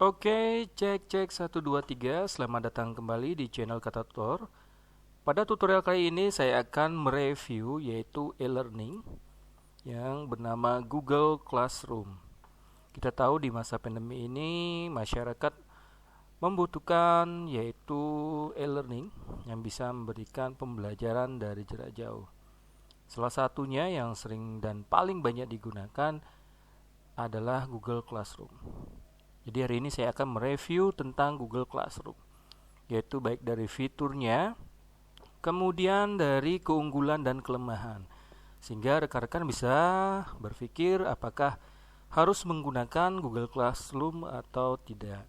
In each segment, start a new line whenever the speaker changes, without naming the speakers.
Oke, cek 1 2 3. Selamat datang kembali di channel Kata Tutor. Pada tutorial kali ini saya akan mereview yaitu e-learning yang bernama Google Classroom. Kita tahu di masa pandemi ini masyarakat membutuhkan yaitu e-learning yang bisa memberikan pembelajaran dari jarak jauh. Salah satunya yang sering dan paling banyak digunakan adalah Google Classroom. Jadi hari ini saya akan mereview tentang Google Classroom, yaitu baik dari fiturnya, kemudian dari keunggulan dan kelemahan, sehingga rekan-rekan bisa berpikir apakah harus menggunakan Google Classroom atau tidak.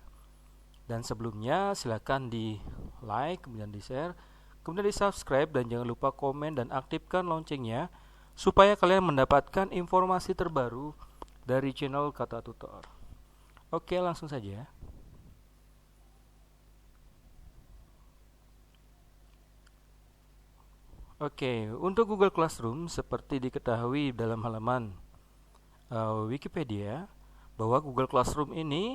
Dan sebelumnya silakan di like, kemudian di share, kemudian di subscribe, dan jangan lupa komen dan aktifkan loncengnya supaya kalian mendapatkan informasi terbaru dari channel Kata Tutor. Oke, langsung saja. Oke, untuk Google Classroom seperti diketahui dalam halaman Wikipedia bahwa Google Classroom ini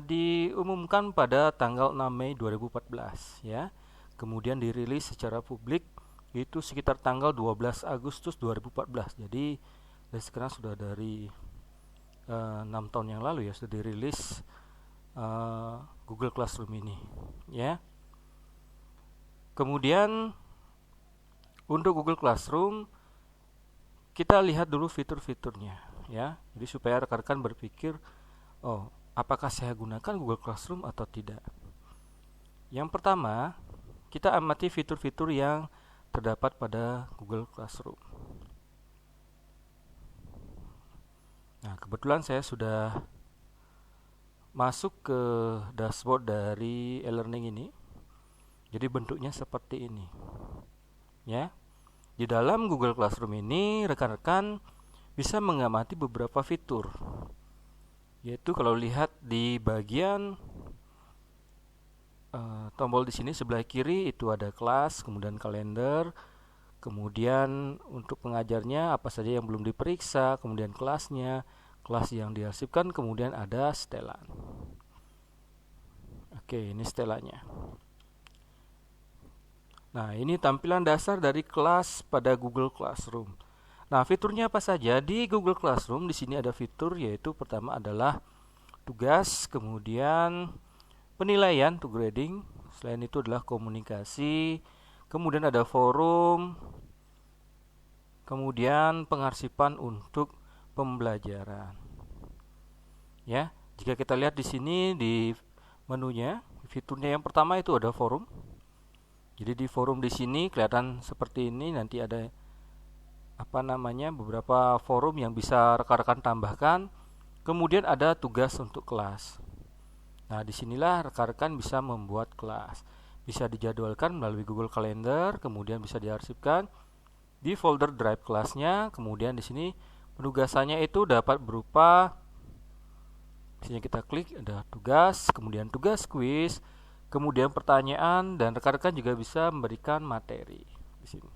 diumumkan pada tanggal 6 Mei 2014 ya. Kemudian dirilis secara publik itu sekitar tanggal 12 Agustus 2014. Jadi dari sekarang sudah dari 6 tahun yang lalu ya sudah dirilis Google Classroom ini ya. Kemudian untuk Google Classroom kita lihat dulu fitur-fiturnya ya. Jadi supaya rekan-rekan berpikir, oh, apakah saya gunakan Google Classroom atau tidak. Yang pertama, kita amati fitur-fitur yang terdapat pada Google Classroom. Nah, kebetulan saya sudah masuk ke dashboard dari e-learning ini. Jadi bentuknya seperti ini. Ya. Di dalam Google Classroom ini rekan-rekan bisa mengamati beberapa fitur. Yaitu kalau lihat di bagian tombol di sini sebelah kiri itu ada kelas, kemudian kalender, kemudian untuk pengajarnya apa saja yang belum diperiksa, kemudian kelasnya, kelas yang diarsipkan, kemudian ada setelan. Oke, ini setelannya. Nah, ini tampilan dasar dari kelas pada Google Classroom. Nah, fiturnya apa saja? Di Google Classroom di sini ada fitur yaitu pertama adalah tugas, kemudian penilaian to grading, selain itu adalah komunikasi, kemudian ada forum, kemudian pengarsipan untuk pembelajaran. Ya, jika kita lihat di sini di menunya, fiturnya yang pertama itu ada forum. Jadi di forum di sini kelihatan seperti ini, nanti ada beberapa forum yang bisa rekan-rekan tambahkan. Kemudian ada tugas untuk kelas. Nah, disinilah rekan-rekan bisa membuat kelas. Bisa dijadwalkan melalui Google Calendar, kemudian bisa diarsipkan di folder drive kelasnya. Kemudian di sini penugasannya itu dapat berupa, misalnya kita klik ada tugas, kemudian tugas kuis, kemudian pertanyaan, dan rekan-rekan juga bisa memberikan materi di sini.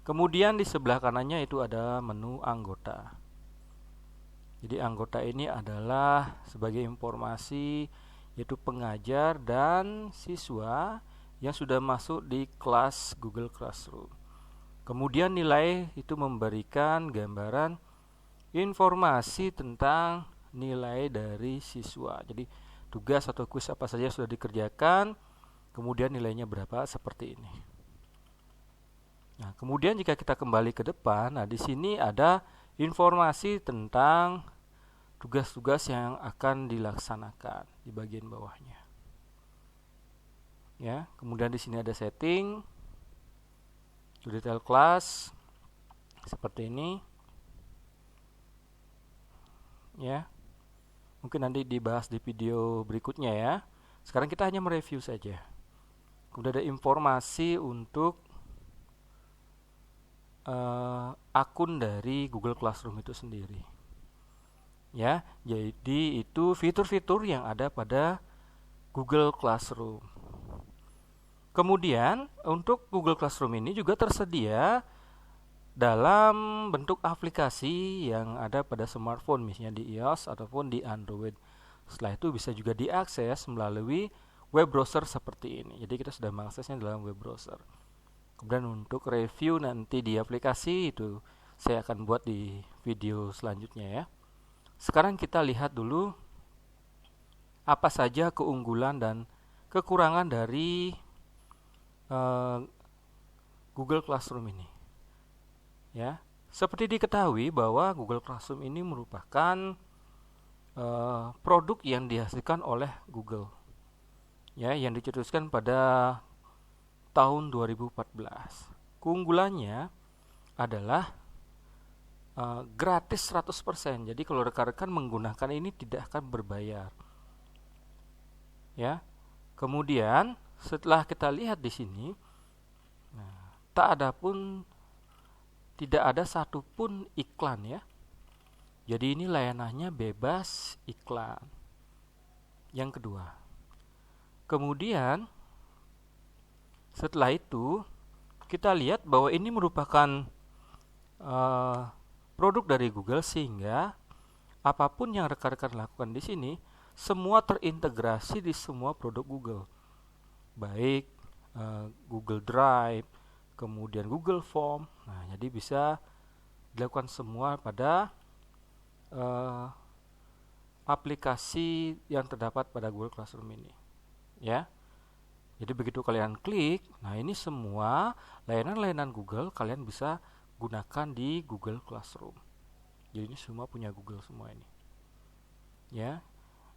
Kemudian di sebelah kanannya itu ada menu anggota. Jadi anggota ini adalah sebagai informasi yaitu pengajar dan siswa yang sudah masuk di kelas Google Classroom. Kemudian nilai itu memberikan gambaran informasi tentang nilai dari siswa. Jadi tugas atau kuis apa saja sudah dikerjakan, kemudian nilainya berapa, seperti ini. Nah, kemudian jika kita kembali ke depan, nah di sini ada informasi tentang tugas-tugas yang akan dilaksanakan di bagian bawahnya. Ya, kemudian di sini ada setting, detail kelas seperti ini. Ya. Mungkin nanti dibahas di video berikutnya ya. Sekarang kita hanya mereview saja. Kemudian ada informasi untuk akun dari Google Classroom itu sendiri. Ya, jadi itu fitur-fitur yang ada pada Google Classroom. Kemudian untuk Google Classroom ini juga tersedia dalam bentuk aplikasi yang ada pada smartphone, misalnya di iOS ataupun di Android. Setelah itu bisa juga diakses melalui web browser seperti ini. Jadi kita sudah mengaksesnya dalam web browser. Kemudian untuk review nanti di aplikasi itu saya akan buat di video selanjutnya ya. Sekarang kita lihat dulu apa saja keunggulan dan kekurangan dari Google Classroom ini. Ya, seperti diketahui bahwa Google Classroom ini merupakan produk yang dihasilkan oleh Google, ya, yang dicetuskan pada tahun 2014. Keunggulannya adalah gratis 100%. Jadi kalau rekan-rekan menggunakan ini tidak akan berbayar. Ya. Kemudian setelah kita lihat di sini, tidak ada satupun iklan ya. Jadi ini layanannya bebas iklan. Yang kedua. Kemudian setelah itu kita lihat bahwa ini merupakan produk dari Google, sehingga apapun yang rekan-rekan lakukan di sini semua terintegrasi di semua produk Google. Baik Google Drive, kemudian Google Form. Nah, jadi bisa dilakukan semua pada aplikasi yang terdapat pada Google Classroom ini. Ya. Jadi begitu kalian klik, nah ini semua layanan-layanan Google kalian bisa gunakan di Google Classroom. Jadi ini semua punya Google semua ini. Ya.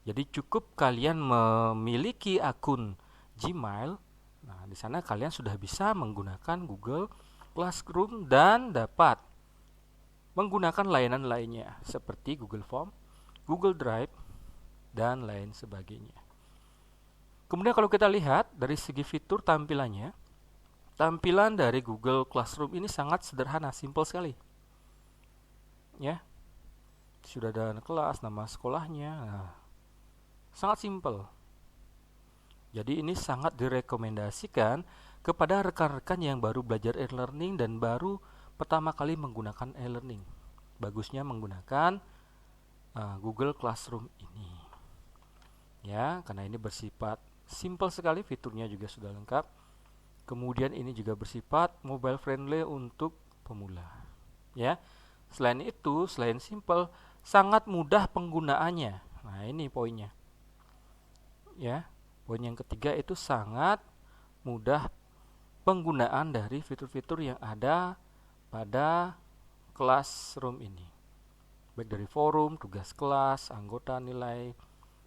Jadi cukup kalian memiliki akun Gmail. Nah, di sana kalian sudah bisa menggunakan Google Classroom dan dapat menggunakan layanan lainnya seperti Google Form, Google Drive, dan lain sebagainya. Kemudian kalau kita lihat dari segi fitur tampilannya, tampilan dari Google Classroom ini sangat sederhana, simpel sekali. Ya. Sudah ada kelas, nama sekolahnya. Nah, sangat simpel. Jadi ini sangat direkomendasikan kepada rekan-rekan yang baru belajar e-learning dan baru pertama kali menggunakan e-learning. Bagusnya menggunakan Google Classroom ini. Ya, karena ini bersifat simple sekali, fiturnya juga sudah lengkap. Kemudian ini juga bersifat mobile friendly untuk pemula. Ya. Selain itu, selain simple, sangat mudah penggunaannya. Nah, ini poinnya. Ya. Poin yang ketiga itu sangat mudah penggunaan dari fitur-fitur yang ada pada Classroom ini. Baik dari forum, tugas kelas, anggota nilai,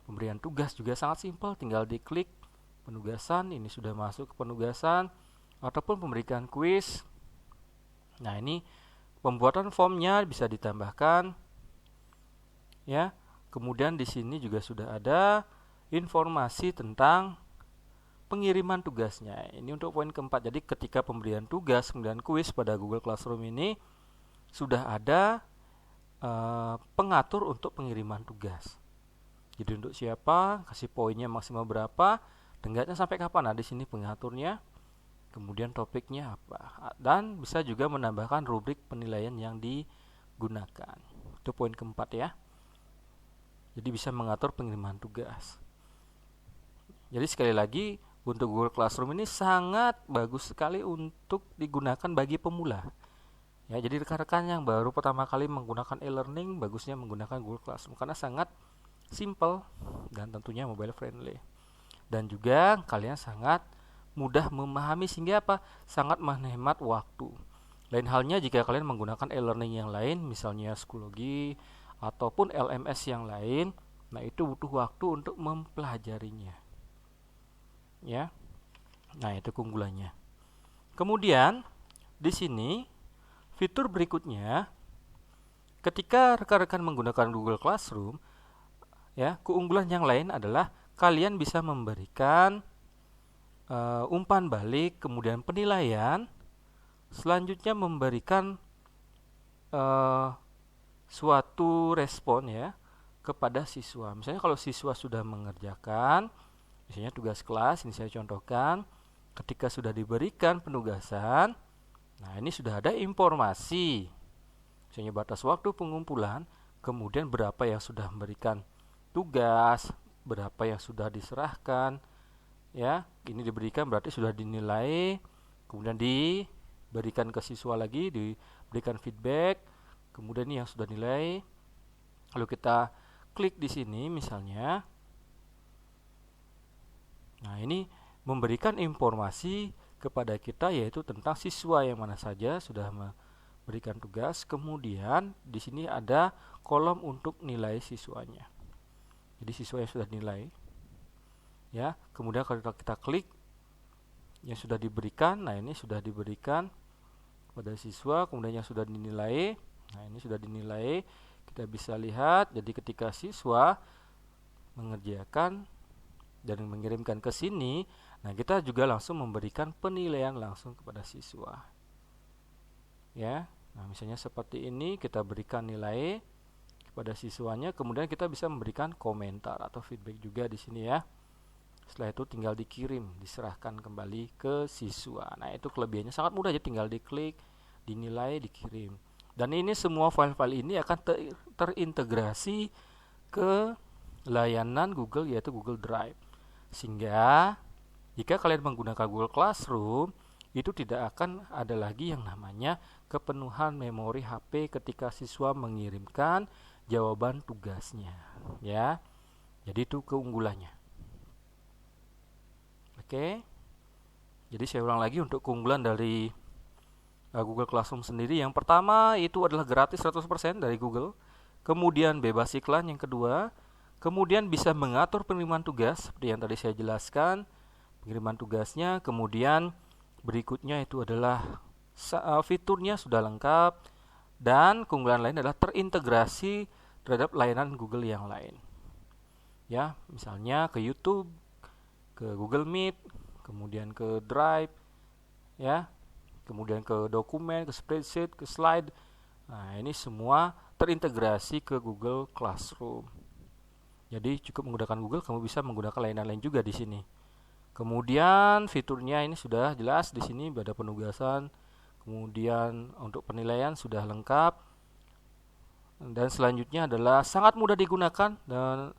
pemberian tugas juga sangat simpel, tinggal diklik penugasan, ini sudah masuk ke penugasan, ataupun pemberian kuis. Nah, ini pembuatan formnya bisa ditambahkan. Ya. Kemudian di sini juga sudah ada informasi tentang pengiriman tugasnya. Ini untuk poin keempat. Jadi ketika pemberian tugas, kemudian kuis pada Google Classroom ini sudah ada pengatur untuk pengiriman tugas. Jadi untuk siapa, kasih poinnya maksimal berapa, tenggatnya sampai kapan. Nah, di sini pengaturnya, kemudian topiknya apa, dan bisa juga menambahkan rubrik penilaian yang digunakan. Itu poin keempat ya. Jadi bisa mengatur pengiriman tugas. Jadi sekali lagi, untuk Google Classroom ini sangat bagus sekali untuk digunakan bagi pemula. Ya, jadi rekan-rekan yang baru pertama kali menggunakan e-learning, bagusnya menggunakan Google Classroom karena sangat simple dan tentunya mobile friendly. Dan juga kalian sangat mudah memahami, sehingga apa? Sangat menghemat waktu. Lain halnya jika kalian menggunakan e-learning yang lain, misalnya Schoology ataupun LMS yang lain, nah itu butuh waktu untuk mempelajarinya. Ya. Nah, itu keunggulannya. Kemudian di sini fitur berikutnya, ketika rekan-rekan menggunakan Google Classroom, ya, keunggulan yang lain adalah kalian bisa memberikan umpan balik, kemudian penilaian, selanjutnya memberikan suatu respon ya kepada siswa. Misalnya kalau siswa sudah mengerjakan, misalnya tugas kelas, ini saya contohkan, ketika sudah diberikan penugasan, Nah, ini sudah ada informasi, misalnya batas waktu pengumpulan, kemudian berapa yang sudah memberikan tugas, berapa yang sudah diserahkan, ya. Ini diberikan berarti sudah dinilai, kemudian diberikan ke siswa lagi, diberikan feedback, kemudian ini yang sudah nilai. Lalu kita klik di sini misalnya. Nah, ini memberikan informasi kepada kita yaitu tentang siswa yang mana saja sudah memberikan tugas. Kemudian di sini ada kolom untuk nilai siswanya. Jadi siswa yang sudah nilai, ya. Kemudian kalau kita klik yang sudah diberikan, nah ini sudah diberikan pada siswa, kemudian yang sudah dinilai. Nah, ini sudah dinilai. Kita bisa lihat, jadi ketika siswa mengerjakan dan mengirimkan ke sini, nah kita juga langsung memberikan penilaian langsung kepada siswa. Ya. Nah, misalnya seperti ini kita berikan nilai kepada siswanya, kemudian kita bisa memberikan komentar atau feedback juga di sini ya. Setelah itu tinggal dikirim, diserahkan kembali ke siswa. Nah, itu kelebihannya sangat mudah aja, tinggal diklik, dinilai, dikirim. Dan ini semua file-file ini akan terintegrasi ke layanan Google yaitu Google Drive. Sehingga jika kalian menggunakan Google Classroom, itu tidak akan ada lagi yang namanya kepenuhan memori HP ketika siswa mengirimkan jawaban tugasnya, ya. Jadi itu keunggulannya. Oke. Jadi saya ulang lagi untuk keunggulan dari Google Classroom sendiri. Yang pertama itu adalah gratis 100% dari Google. Kemudian bebas iklan yang kedua. Kemudian bisa mengatur pengiriman tugas seperti yang tadi saya jelaskan, pengiriman tugasnya. Kemudian berikutnya itu adalah fiturnya sudah lengkap, dan keunggulan lain adalah terintegrasi terhadap layanan Google yang lain. Ya, misalnya ke YouTube, ke Google Meet, kemudian ke Drive, ya, kemudian ke dokumen, ke spreadsheet, ke slide. Nah, ini semua terintegrasi ke Google Classroom. Jadi cukup menggunakan Google, kamu bisa menggunakan layanan lain juga di sini. Kemudian fiturnya ini sudah jelas di sini, ada penugasan, kemudian untuk penilaian sudah lengkap. Dan selanjutnya adalah sangat mudah digunakan dan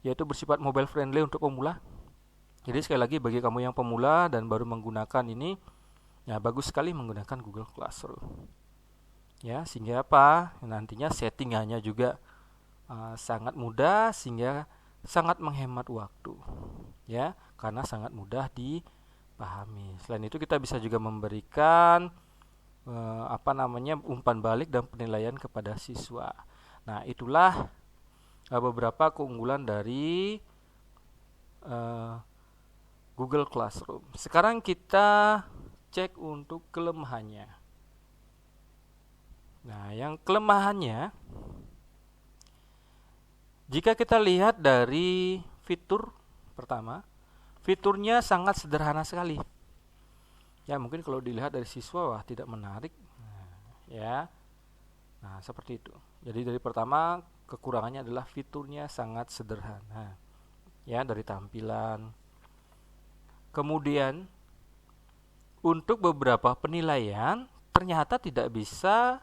yaitu bersifat mobile friendly untuk pemula. Jadi sekali lagi bagi kamu yang pemula dan baru menggunakan ini, ya bagus sekali menggunakan Google Classroom. Ya, sehingga apa? Nantinya settingannya juga sangat mudah sehingga sangat menghemat waktu. Ya, karena sangat mudah dipahami. Selain itu kita bisa juga memberikan umpan balik dan penilaian kepada siswa. Nah, itulah beberapa keunggulan dari Google Classroom. Sekarang kita cek untuk kelemahannya. Nah, yang kelemahannya, jika kita lihat dari fitur pertama, fiturnya sangat sederhana sekali. Ya, mungkin kalau dilihat dari siswa, wah tidak menarik. Ya, nah seperti itu. Jadi dari pertama, kekurangannya adalah fiturnya sangat sederhana. Ya, dari tampilan. Kemudian untuk beberapa penilaian ternyata tidak bisa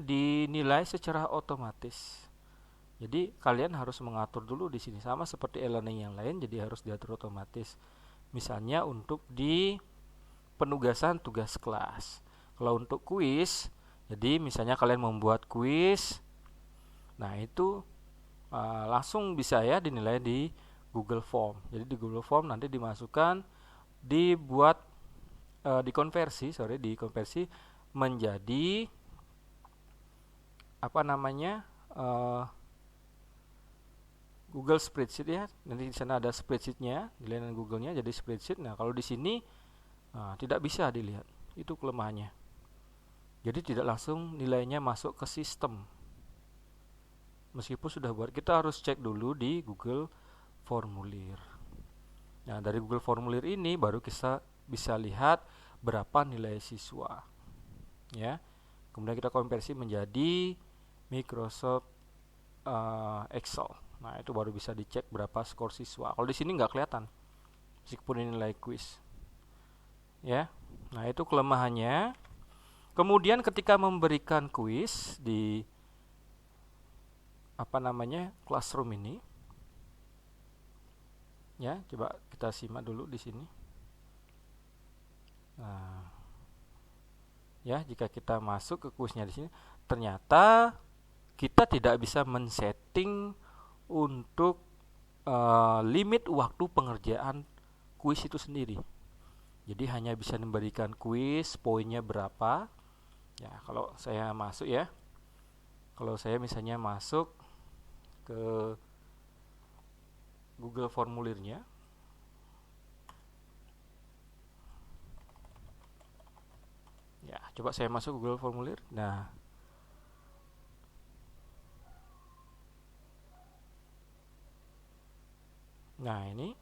dinilai secara otomatis. Jadi kalian harus mengatur dulu di sini, sama seperti e-learning yang lain, jadi harus diatur otomatis. Misalnya untuk di penugasan tugas kelas. Kalau untuk kuis, jadi misalnya kalian membuat kuis, nah itu langsung bisa ya dinilai di Google Form. Jadi di Google Form nanti dimasukkan, dikonversi menjadi Google Spreadsheet ya. Nanti di sana ada spreadsheetnya, di layanan Google-nya jadi spreadsheet. Nah, kalau di sini tidak bisa dilihat. Itu kelemahannya. Jadi tidak langsung nilainya masuk ke sistem. Meskipun sudah buat, kita harus cek dulu di Google Formulir. Nah, dari Google Formulir ini baru kita bisa lihat berapa nilai siswa. Ya. Kemudian kita konversi menjadi Microsoft Excel. Nah, itu baru bisa dicek berapa skor siswa. Kalau di sini nggak kelihatan, meskipun ini nilai kuis. Ya. Nah, itu kelemahannya. Kemudian ketika memberikan kuis di Classroom ini, ya, coba kita simak dulu di sini. Nah, ya, jika kita masuk ke kuisnya di sini, ternyata kita tidak bisa men-setting untuk limit waktu pengerjaan kuis itu sendiri. Jadi hanya bisa memberikan kuis, poinnya berapa. Ya, kalau saya masuk ya. Kalau saya misalnya masuk ke Google formulirnya. Ya, coba saya masuk Google formulir. Nah, ini.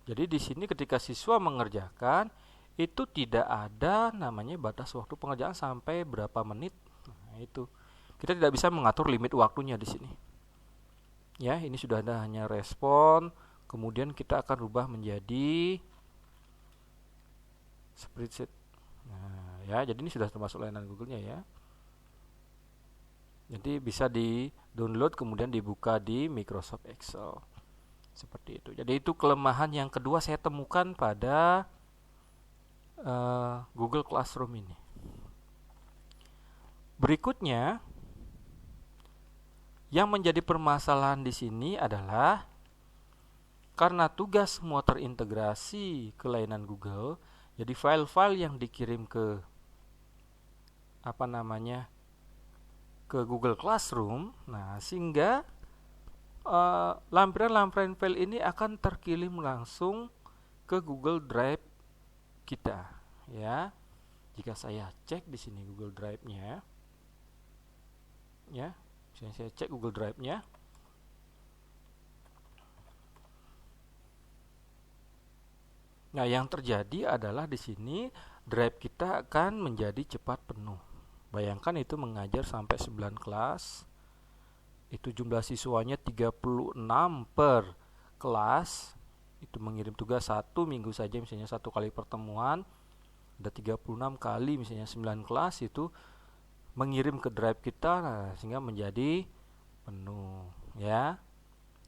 Jadi di sini ketika siswa mengerjakan itu tidak ada namanya batas waktu pengerjaan sampai berapa menit. Nah, itu. Kita tidak bisa mengatur limit waktunya di sini. Ya, ini sudah ada hanya respon, kemudian kita akan rubah menjadi spreadsheet. Nah, ya, jadi ini sudah termasuk layanan Google-nya ya. Jadi bisa di-download kemudian dibuka di Microsoft Excel. Seperti itu. Jadi itu kelemahan yang kedua saya temukan pada Google Classroom ini. Berikutnya, yang menjadi permasalahan di sini adalah karena tugas semua terintegrasi ke layanan Google, jadi file-file yang dikirim ke ke Google Classroom, nah sehingga lampiran-lampiran file ini akan terkirim langsung ke Google Drive kita, ya. Jika saya cek di sini Google Drive-nya, ya, misalnya saya cek Google Drive-nya, nah yang terjadi adalah di sini drive kita akan menjadi cepat penuh. Bayangkan itu mengajar sampai 9 kelas. Itu jumlah siswanya 36 per kelas. Itu mengirim tugas 1 minggu saja, misalnya 1 kali pertemuan. Ada 36 kali misalnya 9 kelas itu mengirim ke drive kita, nah, sehingga menjadi penuh, ya.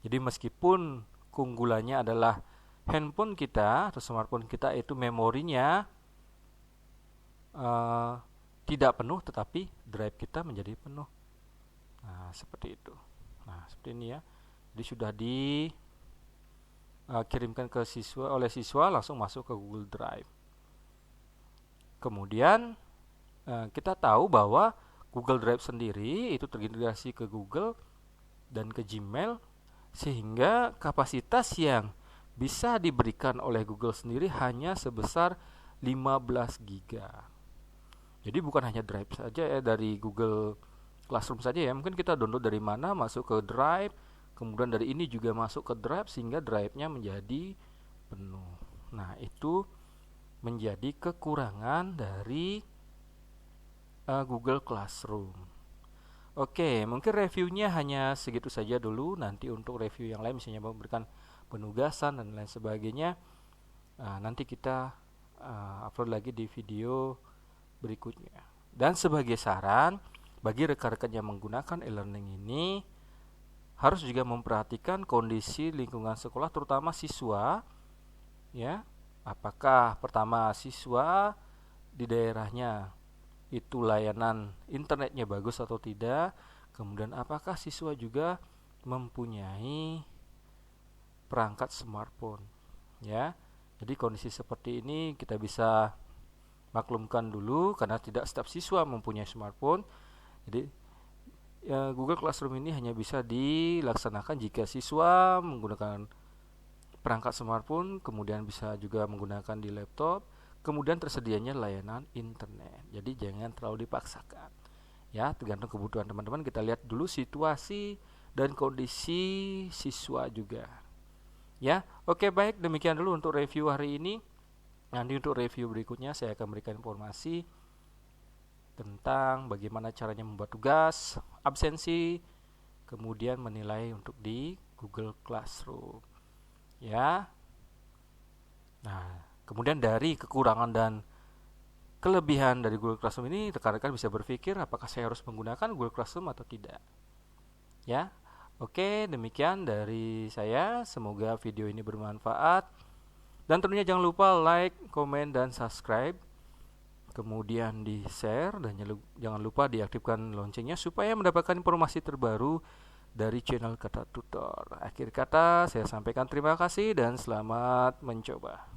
Jadi meskipun keunggulannya adalah handphone kita atau smartphone kita itu memorinya tidak penuh, tetapi drive kita menjadi penuh. Nah, seperti itu. Nah, seperti ini ya. Jadi sudah dikirimkan ke siswa oleh siswa, langsung masuk ke Google Drive. Kemudian kita tahu bahwa Google Drive sendiri itu terintegrasi ke Google dan ke Gmail, sehingga kapasitas yang bisa diberikan oleh Google sendiri hanya sebesar 15 GB. Jadi bukan hanya drive saja ya, dari Google Classroom saja ya. Mungkin kita download dari mana, masuk ke drive, kemudian dari ini juga masuk ke drive sehingga drive-nya menjadi penuh. Nah, itu menjadi kekurangan dari Google Classroom. Oke, mungkin reviewnya hanya segitu saja dulu. Nanti untuk review yang lain, misalnya memberikan penugasan dan lain sebagainya, nanti kita upload lagi di video berikutnya. Dan sebagai saran, bagi rekan-rekan yang menggunakan e-learning ini, harus juga memperhatikan kondisi lingkungan sekolah, terutama siswa, ya. Apakah pertama siswa di daerahnya itu layanan internetnya bagus atau tidak, kemudian apakah siswa juga mempunyai perangkat smartphone, ya. Jadi kondisi seperti ini kita bisa maklumkan dulu, karena tidak setiap siswa mempunyai smartphone. Jadi Google Classroom ini hanya bisa dilaksanakan jika siswa menggunakan perangkat smartphone, kemudian bisa juga menggunakan di laptop, kemudian tersedianya layanan internet. Jadi jangan terlalu dipaksakan, ya, tergantung kebutuhan teman-teman. Kita lihat dulu situasi dan kondisi siswa juga, ya. Oke, baik, demikian dulu untuk review hari ini. Nanti untuk review berikutnya saya akan berikan informasi tentang bagaimana caranya membuat tugas, absensi, kemudian menilai untuk di Google Classroom, ya. Nah, Kemudian dari kekurangan dan kelebihan dari Google Classroom ini, rekan-rekan bisa berpikir apakah saya harus menggunakan Google Classroom atau tidak. Ya, oke, demikian dari saya. Semoga video ini bermanfaat. Dan tentunya jangan lupa like, komen, dan subscribe. Kemudian di-share dan jangan lupa diaktifkan loncengnya supaya mendapatkan informasi terbaru dari channel Kata Tutor. Akhir kata, saya sampaikan terima kasih dan selamat mencoba.